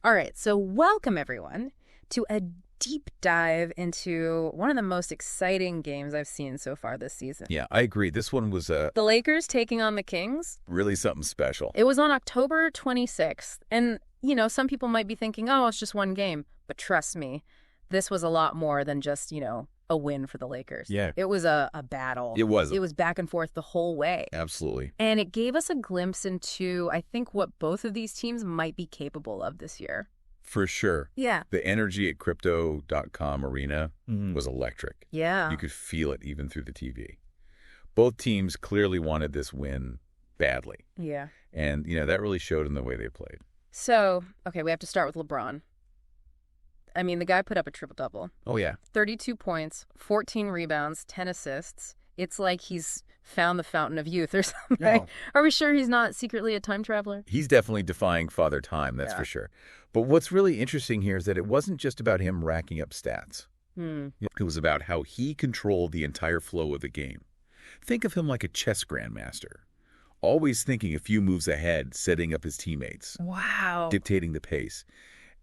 All right, so welcome everyone to a deep dive into one of the most exciting games I've seen so far this season. Yeah, I agree. This one was The Lakers taking on the Kings. really something special. It was on October 26th. And, you know, some people might be thinking, oh, it's just one game. But trust me, this was a lot more than just, a win for the Lakers. Yeah. It was a battle. It was. It was back and forth the whole way. Absolutely. And it gave us a glimpse into, I think, what both of these teams might be capable of this year. For sure. Yeah. The energy at Crypto.com arena was electric. Yeah. You could feel it even through the TV. Both teams clearly wanted this win badly. Yeah. And, that really showed in the way they played. So, okay, we have to start with LeBron. I mean, the guy put up a triple-double. Oh, yeah. 32 points, 14 rebounds, 10 assists. It's like he's found the fountain of youth or something. No. Are we sure he's not secretly a time traveler? He's definitely defying Father Time, that's for sure. But what's really interesting here is that it wasn't just about him racking up stats. It was about how he controlled the entire flow of the game. Think of him like a chess grandmaster, always thinking a few moves ahead, setting up his teammates. Wow. Dictating the pace.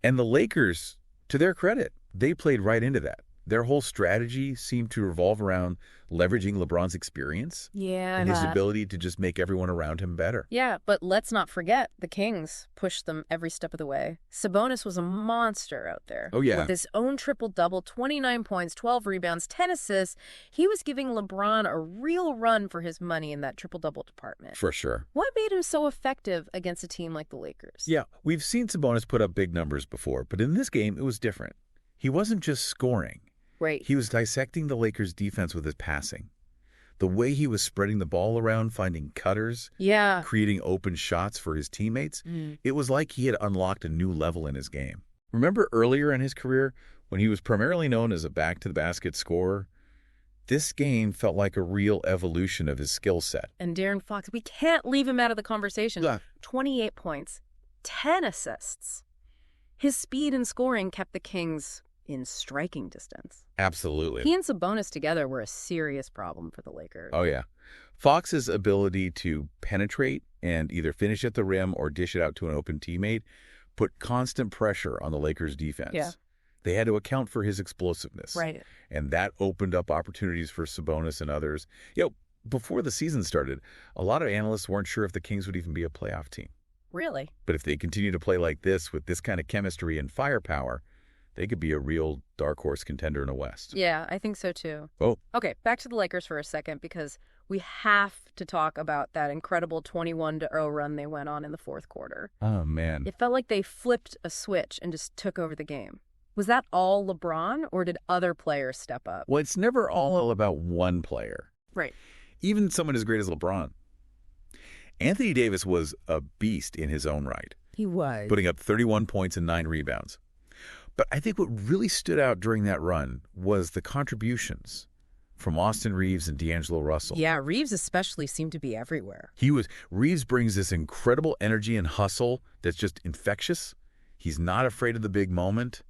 And the Lakers, to their credit, they played right into that. Their whole strategy seemed to revolve around leveraging LeBron's experience and his ability to just make everyone around him better. Yeah, but let's not forget the Kings pushed them every step of the way. Sabonis was a monster out there. Oh, yeah. With his own triple-double, 29 points, 12 rebounds, 10 assists. He was giving LeBron a real run for his money in that triple-double department. For sure. What made him so effective against a team like the Lakers? Yeah, we've seen Sabonis put up big numbers before, but in this game, it was different. He wasn't just scoring. Right. He was dissecting the Lakers' defense with his passing. The way he was spreading the ball around, finding cutters, creating open shots for his teammates, it was like he had unlocked a new level in his game. Remember earlier in his career, when he was primarily known as a back-to-the-basket scorer? This game felt like a real evolution of his skill set. And De'Aaron Fox, we can't leave him out of the conversation. Yeah. 28 points, 10 assists. His speed and scoring kept the Kings in striking distance. Absolutely. He and Sabonis together were a serious problem for the Lakers. Oh, yeah. Fox's ability to penetrate and either finish at the rim or dish it out to an open teammate put constant pressure on the Lakers' defense. Yeah. They had to account for his explosiveness. Right. And that opened up opportunities for Sabonis and others. Before the season started, a lot of analysts weren't sure if the Kings would even be a playoff team. Really? But if they continue to play like this with this kind of chemistry and firepower, they could be a real dark horse contender in the West. Yeah, I think so too. Oh. Okay, back to the Lakers for a second because we have to talk about that incredible 21-0 run they went on in the fourth quarter. Oh, man. It felt like they flipped a switch and just took over the game. Was that all LeBron or did other players step up? Well, it's never all about one player. Right. Even someone as great as LeBron. Anthony Davis was a beast in his own right. He was. Putting up 31 points and 9 rebounds. But I think what really stood out during that run was the contributions from Austin Reeves and D'Angelo Russell. Yeah, Reeves especially seemed to be everywhere. Reeves brings this incredible energy and hustle that's just infectious. He's not afraid of the big moment.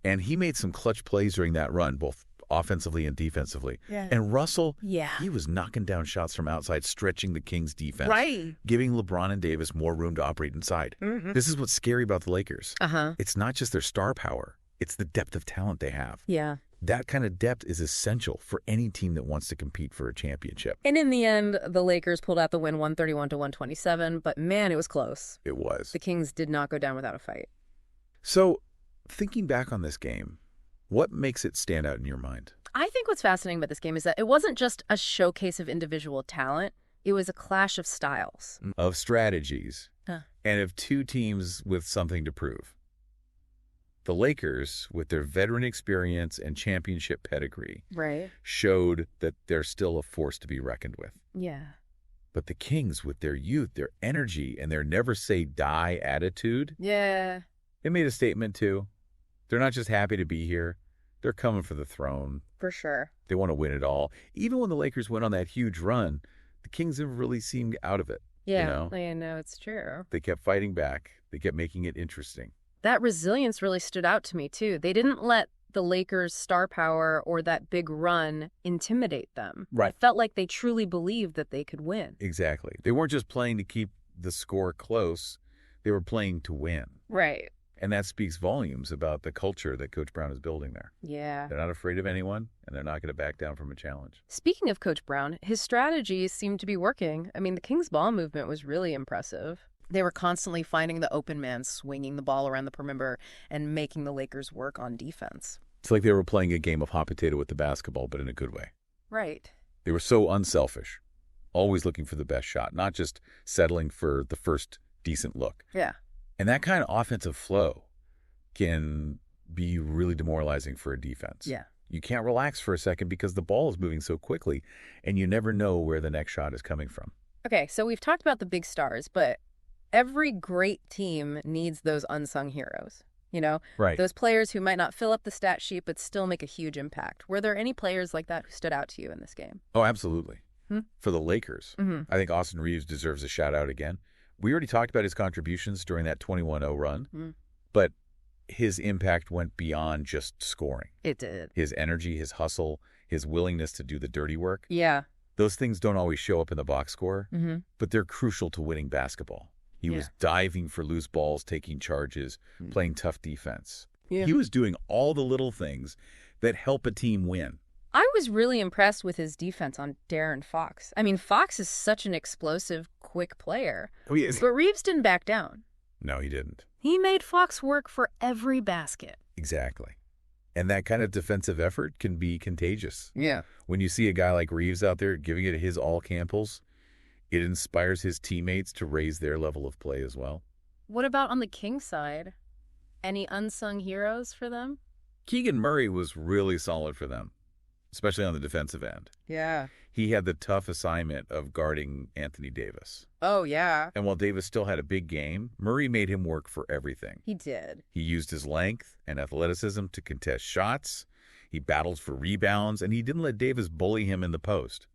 And he made some clutch plays during that run, both offensively and defensively. Yeah. And Russell, he was knocking down shots from outside, stretching the Kings' defense. Right. Giving LeBron and Davis more room to operate inside. This is what's scary about the Lakers. It's not just their star power. It's the depth of talent they have. Yeah. That kind of depth is essential for any team that wants to compete for a championship. And in the end, the Lakers pulled out the win 131-127, but man, it was close. It was. The Kings did not go down without a fight. So, thinking back on this game, what makes it stand out in your mind? I think what's fascinating about this game is that it wasn't just a showcase of individual talent. It was a clash of styles. Of strategies. And of two teams with something to prove. The Lakers, with their veteran experience and championship pedigree, showed that they're still a force to be reckoned with. Yeah. But the Kings, with their youth, their energy, and their never-say-die attitude, they made a statement, too. They're not just happy to be here. They're coming for the throne. For sure. They want to win it all. Even when the Lakers went on that huge run, the Kings never really seemed out of it. Yeah, I know, it's true. They kept fighting back. They kept making it interesting. That resilience really stood out to me, too. They didn't let the Lakers' star power or that big run intimidate them. Right. It felt like they truly believed that they could win. Exactly. They weren't just playing to keep the score close. They were playing to win. Right. And that speaks volumes about the culture that Coach Brown is building there. Yeah. They're not afraid of anyone, and they're not going to back down from a challenge. Speaking of Coach Brown, his strategies seem to be working. I mean, the Kings ball movement was really impressive. They were constantly finding the open man, swinging the ball around the perimeter, and making the Lakers work on defense. It's like they were playing a game of hot potato with the basketball, but in a good way. Right. They were so unselfish, always looking for the best shot, not just settling for the first decent look. Yeah. And that kind of offensive flow can be really demoralizing for a defense. Yeah. You can't relax for a second because the ball is moving so quickly, and you never know where the next shot is coming from. Okay, so we've talked about the big stars, but every great team needs those unsung heroes, you know? Right. Those players who might not fill up the stat sheet but still make a huge impact. Were there any players like that who stood out to you in this game? Oh, absolutely. For the Lakers, Mm-hmm. I think Austin Reeves deserves a shout-out again. We already talked about his contributions during that 21-0 run, but his impact went beyond just scoring. It did. His energy, his hustle, his willingness to do the dirty work. Yeah. Those things don't always show up in the box score, but they're crucial to winning basketball. He was diving for loose balls, taking charges, playing tough defense. Yeah. He was doing all the little things that help a team win. I was really impressed with his defense on De'Aaron Fox. I mean, Fox is such an explosive, quick player. Oh, yes. But Reeves didn't back down. No, he didn't. He made Fox work for every basket. Exactly. And that kind of defensive effort can be contagious. Yeah. When you see a guy like Reeves out there giving it his all Campbells, it inspires his teammates to raise their level of play as well. What about on the Kings side? Any unsung heroes for them? Keegan Murray was really solid for them, especially on the defensive end. Yeah. He had the tough assignment of guarding Anthony Davis. Oh, yeah. And while Davis still had a big game, Murray made him work for everything. He did. He used his length and athleticism to contest shots. He battled for rebounds, and he didn't let Davis bully him in the post.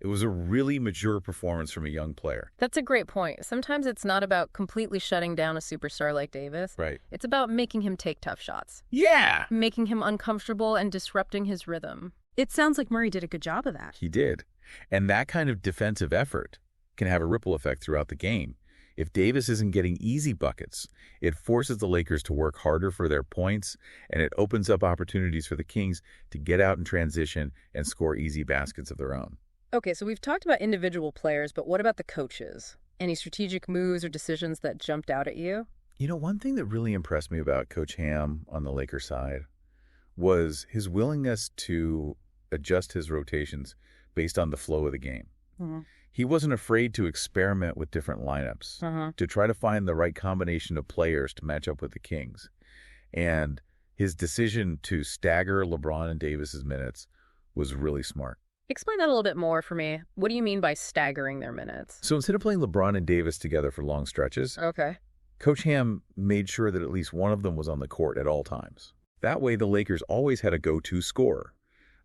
It was a really mature performance from a young player. That's a great point. Sometimes it's not about completely shutting down a superstar like Davis. Right. It's about making him take tough shots. Yeah! Making him uncomfortable and disrupting his rhythm. It sounds like Murray did a good job of that. He did. And that kind of defensive effort can have a ripple effect throughout the game. If Davis isn't getting easy buckets, it forces the Lakers to work harder for their points, and it opens up opportunities for the Kings to get out in transition and score easy baskets of their own. Okay, so we've talked about individual players, but what about the coaches? Any strategic moves or decisions that jumped out at you? You know, one thing that really impressed me about Coach Ham on the Lakers side was his willingness to adjust his rotations based on the flow of the game. He wasn't afraid to experiment with different lineups, to try to find the right combination of players to match up with the Kings. And his decision to stagger LeBron and Davis's minutes was really smart. Explain that a little bit more for me. What do you mean by staggering their minutes? So instead of playing LeBron and Davis together for long stretches, Okay. Coach Ham made sure that at least one of them was on the court at all times. That way, the Lakers always had a go-to scorer,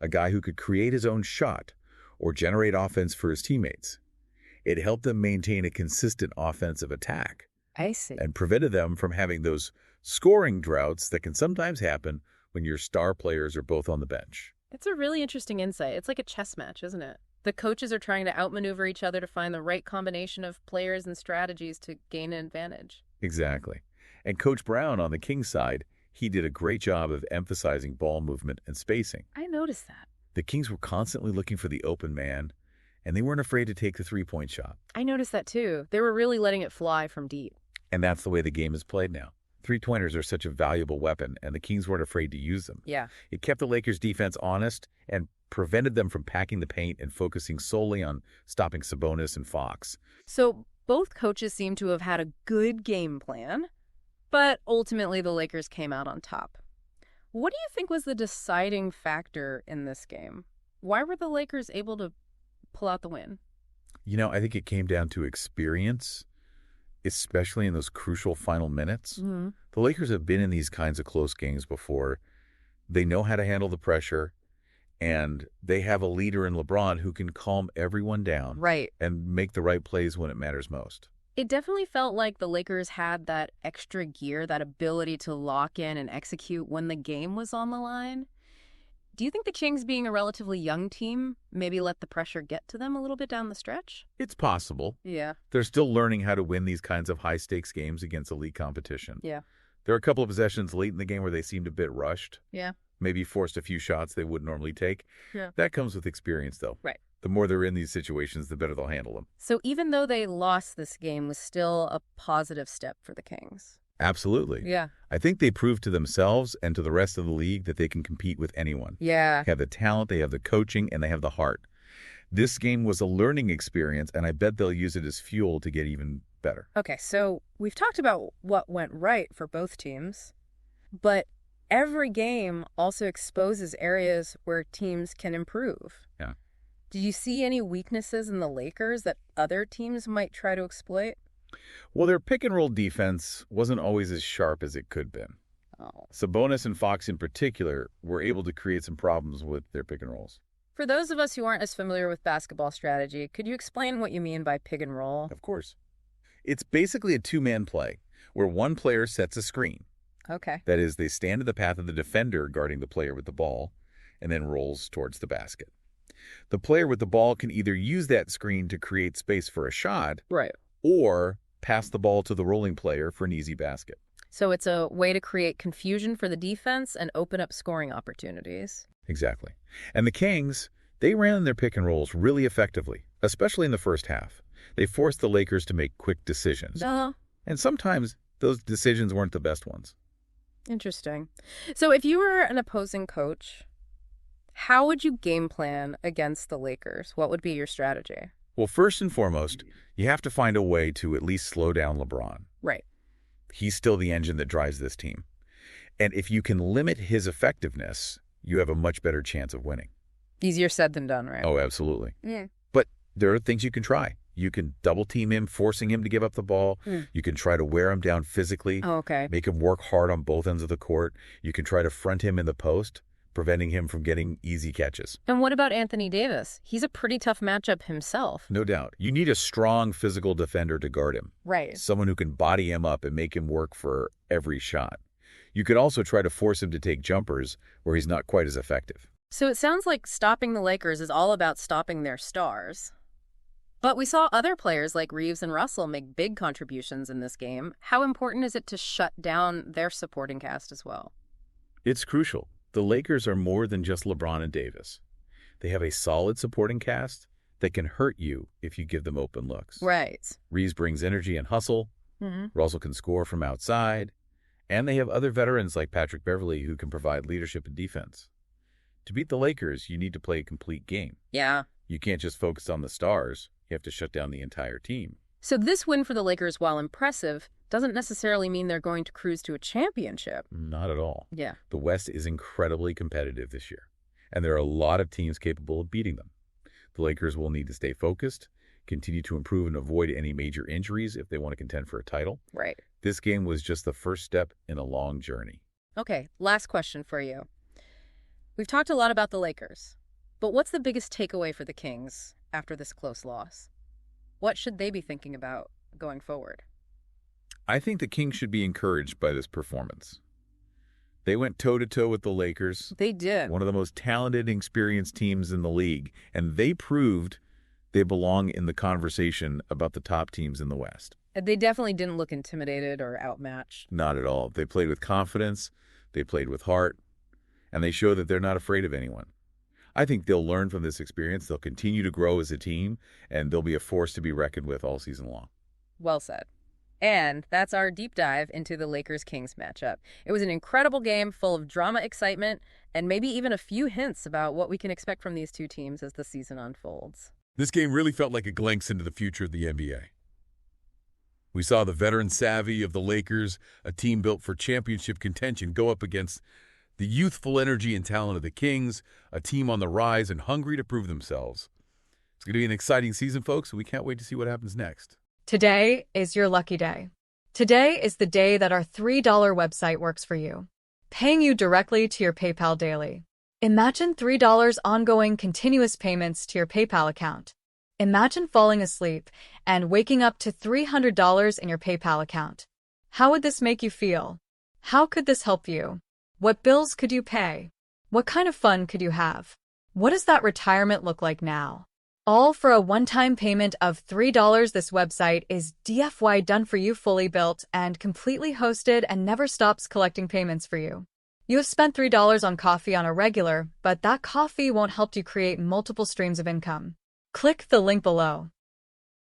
a guy who could create his own shot or generate offense for his teammates. It helped them maintain a consistent offensive attack. I see. And prevented them from having those scoring droughts that can sometimes happen when your star players are both on the bench. It's a really interesting insight. It's like a chess match, isn't it? The coaches are trying to outmaneuver each other to find the right combination of players and strategies to gain an advantage. Exactly. And Coach Brown on the Kings side, he did a great job of emphasizing ball movement and spacing. I noticed that. The Kings were constantly looking for the open man, and they weren't afraid to take the three-point shot. I noticed that too. They were really letting it fly from deep. And that's the way the game is played now. Three-pointers are such a valuable weapon, and the Kings weren't afraid to use them. Yeah. It kept the Lakers' defense honest and prevented them from packing the paint and focusing solely on stopping Sabonis and Fox. So both coaches seem to have had a good game plan, but ultimately the Lakers came out on top. What do you think was the deciding factor in this game? Why were the Lakers able to pull out the win? You know, I think it came down to experience, especially in those crucial final minutes. The Lakers have been in these kinds of close games before. They know how to handle the pressure, and they have a leader in LeBron who can calm everyone down and make the right plays when it matters most. It definitely felt like the Lakers had that extra gear, that ability to lock in and execute when the game was on the line. Do you think the Kings, being a relatively young team, maybe let the pressure get to them a little bit down the stretch? It's possible. Yeah. They're still learning how to win these kinds of high-stakes games against elite competition. Yeah. There are a couple of possessions late in the game where they seemed a bit rushed. Yeah. Maybe forced a few shots they wouldn't normally take. Yeah. That comes with experience, though. Right. The more they're in these situations, the better they'll handle them. So even though they lost this game, was still a positive step for the Kings. Absolutely. Yeah. I think they proved to themselves and to the rest of the league that they can compete with anyone. Yeah. They have the talent, they have the coaching, and they have the heart. This game was a learning experience, and I bet they'll use it as fuel to get even better. Okay, so we've talked about what went right for both teams, but every game also exposes areas where teams can improve. Yeah. Do you see any weaknesses in the Lakers that other teams might try to exploit? Well, their pick-and-roll defense wasn't always as sharp as it could have been. Oh. Sabonis and Fox in particular were able to create some problems with their pick-and-rolls. For those of us who aren't as familiar with basketball strategy, could you explain what you mean by pick and roll? Of course. It's basically a two-man play where one player sets a screen. Okay. That is, they stand in the path of the defender guarding the player with the ball and then rolls towards the basket. The player with the ball can either use that screen to create space for a shot, right, or pass the ball to the rolling player for an easy basket. So it's a way to create confusion for the defense and open up scoring opportunities. Exactly. And the Kings, they ran their pick and rolls really effectively, especially in the first half. They forced the Lakers to make quick decisions. Uh-huh. And sometimes those decisions weren't the best ones. Interesting. So if you were an opposing coach, how would you game plan against the Lakers? What would be your strategy? Well, first and foremost, you have to find a way to at least slow down LeBron. Right. He's still the engine that drives this team. And if you can limit his effectiveness, you have a much better chance of winning. Easier said than done, right? Oh, absolutely. Yeah. But there are things you can try. You can double team him, forcing him to give up the ball. You can try to wear him down physically. Oh, okay. Make him work hard on both ends of the court. You can try to front him in the post, preventing him from getting easy catches. And what about Anthony Davis? He's a pretty tough matchup himself. No doubt. You need a strong physical defender to guard him. Right. Someone who can body him up and make him work for every shot. You could also try to force him to take jumpers where he's not quite as effective. So it sounds like stopping the Lakers is all about stopping their stars. But we saw other players like Reeves and Russell make big contributions in this game. How important is it to shut down their supporting cast as well? It's crucial. The Lakers are more than just LeBron and Davis. They have a solid supporting cast that can hurt you if you give them open looks. Right. Reeves brings energy and hustle. Russell can score from outside. And they have other veterans like Patrick Beverley who can provide leadership and defense. To beat the Lakers, you need to play a complete game. Yeah. You can't just focus on the stars. You have to shut down the entire team. So this win for the Lakers, while impressive, doesn't necessarily mean they're going to cruise to a championship. Not at all. Yeah. The West is incredibly competitive this year, and there are a lot of teams capable of beating them. The Lakers will need to stay focused, continue to improve and avoid any major injuries if they want to contend for a title. Right. This game was just the first step in a long journey. Okay, last question for you. We've talked a lot about the Lakers, but what's the biggest takeaway for the Kings after this close loss? What should they be thinking about going forward? I think the Kings should be encouraged by this performance. They went toe-to-toe with the Lakers. They did. One of the most talented and experienced teams in the league, and they proved they belong in the conversation about the top teams in the West. They definitely didn't look intimidated or outmatched. Not at all. They played with confidence, they played with heart, and they show that they're not afraid of anyone. I think they'll learn from this experience, they'll continue to grow as a team, and they'll be a force to be reckoned with all season long. Well said. And that's our deep dive into the Lakers-Kings matchup. It was an incredible game full of drama, excitement, and maybe even a few hints about what we can expect from these two teams as the season unfolds. This game really felt like a glimpse into the future of the NBA. We saw the veteran savvy of the Lakers, a team built for championship contention, go up against the youthful energy and talent of the Kings, a team on the rise and hungry to prove themselves. It's going to be an exciting season, folks, and we can't wait to see what happens next. Today is your lucky day. Today is the day that our $3 website works for you, paying you directly to your PayPal daily. Imagine $3 ongoing continuous payments to your PayPal account. Imagine falling asleep and waking up to $300 in your PayPal account. How would this make you feel? How could this help you? What bills could you pay? What kind of fun could you have? What does that retirement look like now? All for a one-time payment of $3. This website is DFY done for you, fully built and completely hosted, and never stops collecting payments for you. You have spent $3 on coffee on a regular, but that coffee won't help you create multiple streams of income. Click the link below.